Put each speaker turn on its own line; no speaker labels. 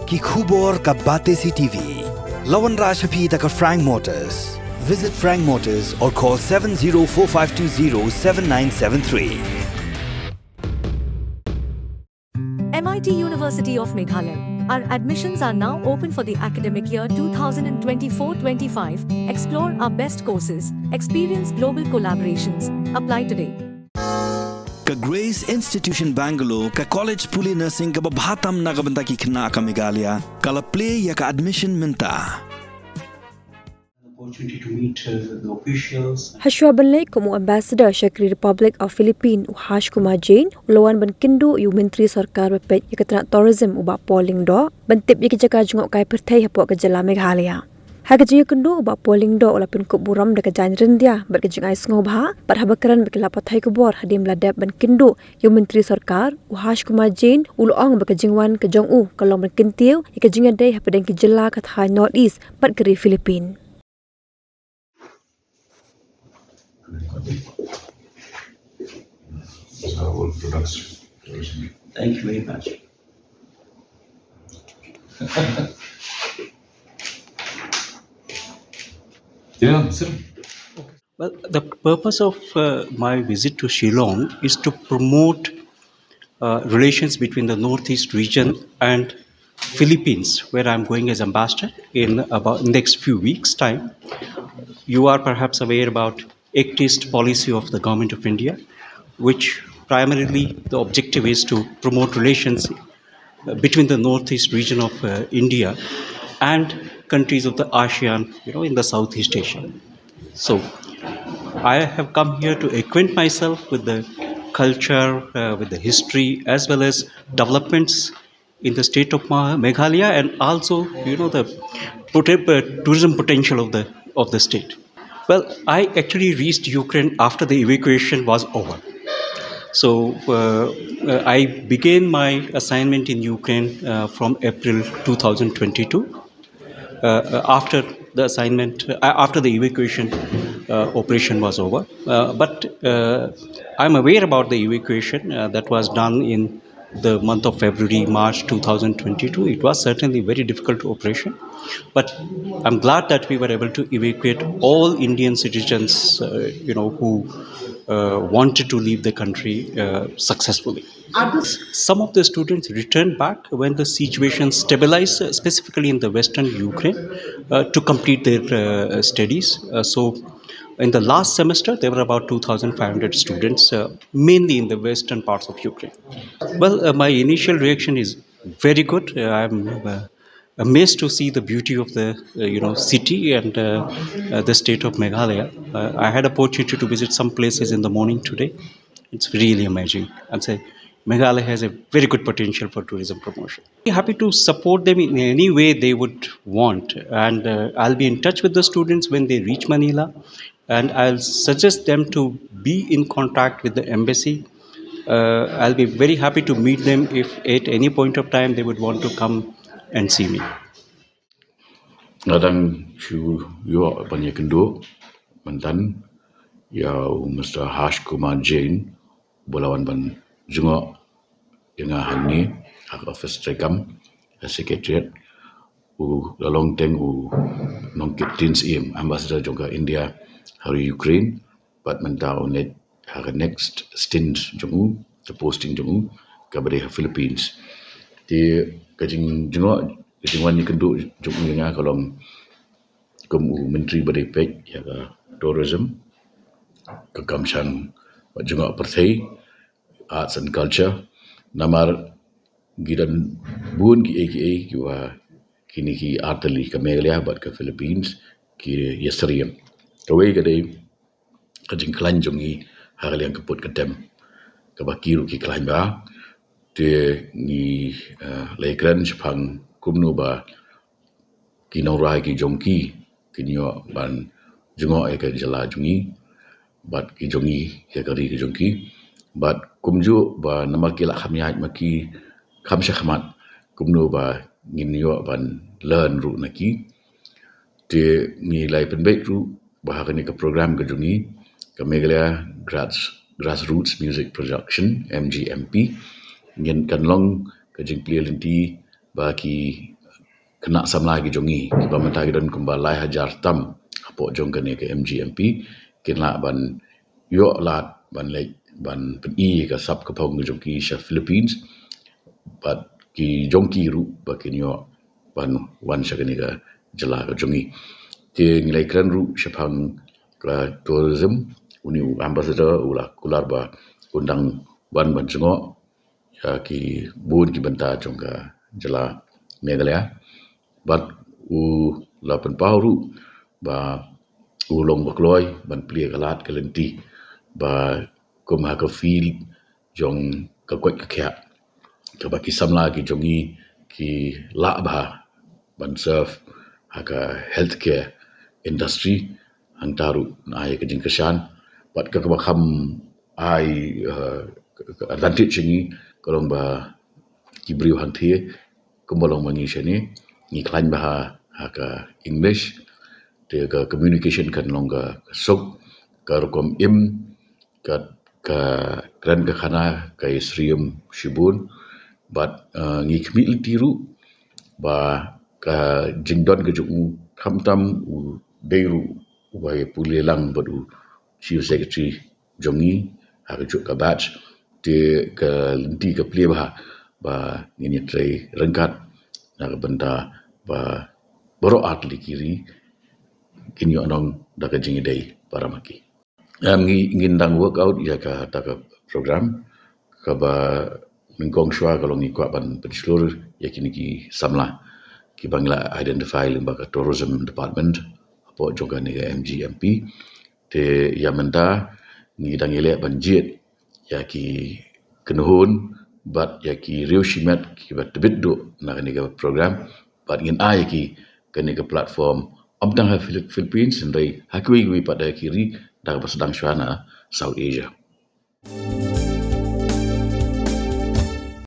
ki khubor ka Bate CTV. Lawan Rashapi taka Frank Motors. Visit Frank Motors or call 7045207973.
MIT University of Meghalaya. Our admissions are now open for the academic year 2024-25. Explore our best courses, experience global collaborations. Apply today.
Ka Grace Institution Bangalore ka College Puli Nursing ka babhatam na kabanta ki khna ka Meghalaya kala play ya ka admission minta.
Opportunity to meet the officials.
Hashwabanlay como Ambassador Shakri Republic of Philippines Uhash Kumar Jain ulawan ban Kindo yu Menteri Sarkar bepet yakatna tourism uba polling do bantip yakijaka jungok kai perthai hapo ka jala Meghalaya. Hagajing Kindo uba polling do ulapin ko buram deka jan rendia bat kajing ais ngobha bat habakaran bekila pathai ko bor hadim ladap ban Kindo yu Menteri Sarkar Uhash Kumar Jain uluang bekajing wan ka jong u kalong ban kintiu yakajing dai hapadeng ki jala ka thai North East bat keri Philippines.
Thank you very much.
Yeah, sir.
Well, the purpose of my visit to Shillong is to promote relations between the Northeast region and Philippines, where I'm going as ambassador in about next few weeks' time. You are perhaps aware about Act East policy of the Government of India, which primarily the objective is to promote relations between the Northeast region of India and countries of the ASEAN, in the Southeast Asia. So I have come here to acquaint myself with the culture, with the history, as well as developments in the state of Meghalaya, and also, the tourism potential of the state. Well, I actually reached Ukraine after the evacuation was over. So I began my assignment in Ukraine from April 2022. After the evacuation operation was over. But I'm aware about the evacuation that was done in the month of February, March 2022. It was certainly a very difficult operation. But I'm glad that we were able to evacuate all Indian citizens, who wanted to leave the country successfully. Some of the students returned back when the situation stabilized, specifically in the western Ukraine, to complete their studies. So in the last semester, there were about 2,500 students, mainly in the western parts of Ukraine. Well, my initial reaction is very good. I'm amazed to see the beauty of the city and the state of Meghalaya. I had opportunity to visit some places in the morning today. It's really amazing. I'd say Meghalaya has a very good potential for tourism promotion. I'm happy to support them in any way they would want, and I'll be in touch with the students when they reach Manila, and I'll suggest them to be in contact with the embassy. I'll be very happy to meet them if at any point of time they would want to come and see me.
Nadang shu yo banyak kendo mantan ya Mr. Harsh Kumar Jain bolawan ban jungo yang hani hak office trekam secretariat u lalong teng u nongkit tins ambassador juga India hari Ukraine but mentau net har next stint jungu the posting jungu kabare Philippines di kajing jungo kajingwan ni kendo jungu yang kalong kamu menteri beripek ya tourism kekamsan jungo perthai arts and culture namar gidan bun ki aka kiwa kini ki artali ka Meghalaya bat ka Philippines ki yasriam kawai kadai kajing kelanjongi haliang keput kedem kabakiru ki klaim ba te ni laikran sepang kumno ba kinorai ki jongki kinyo ban jungo ka jala jungi bat ki jongi ya kari ki jongki bat kumju ba namar kila khamyat maki khamsha khamat kumno ba nginyo ban learn ru naki te ni lai penbek ru ba hakani ka program ka jungi ka Meghalaya grassroots music production MGMP ngin kan long ka jing plielinti ba ki kena sam lagi jongi ki ba mentagi don kumbalai hajar tam apo jong kene ke MGMP kena ban yo lat ban lek ban pen i ka sap ka pong jong ki sha Philippines but ki jong ki ru ba kin yo ban wan sha kene ka jela ka jongi ke ngilai kran ru sha phang ka tourism uni ambassador ula kular ba undang ban ban jengo ya ki bun ki banta jong ka jela Meghalaya but la pen pauru ba long bakloi ban plia kalat kalenti ba kum ha ka feel jong ka kwat ka kya ka ba ki samla ki jongi ki la ba ban serve ha ka healthcare industry hang taru na ai ka jing kashan but ka ba kham ai advantage ni kolong ba ki briu hang thie kumbolong mangi shani ni klan ba ha ka English te ka communication kan longa sok ka rokom im ka kran ka khana ka Srium Shibun but ngi kmil tiru ba ka jingdon ka ju khamtam u deiru wa pulelang badu chief secretary jongi ha ka ju ka batch te ka linti ka ple ba ni trai rengkat na ka benda ba boro atli kiri kinyo anong daga jingi day para maki ngin dang workout ya ka daga program ka ba mingkong shwa kalau ngi kwa ban penseluruh ya kini ki samla ki bangla identify lembaga tourism department apo juga ni MGMP te ya menta ngi dang ile banjit ya ki kenuhun bat ya ki riu shimat ki bat biddu na ni program bat ngin ai ki kani ke platform Amtang Philippines ndai hakui pada kiri dah sedang South Asia.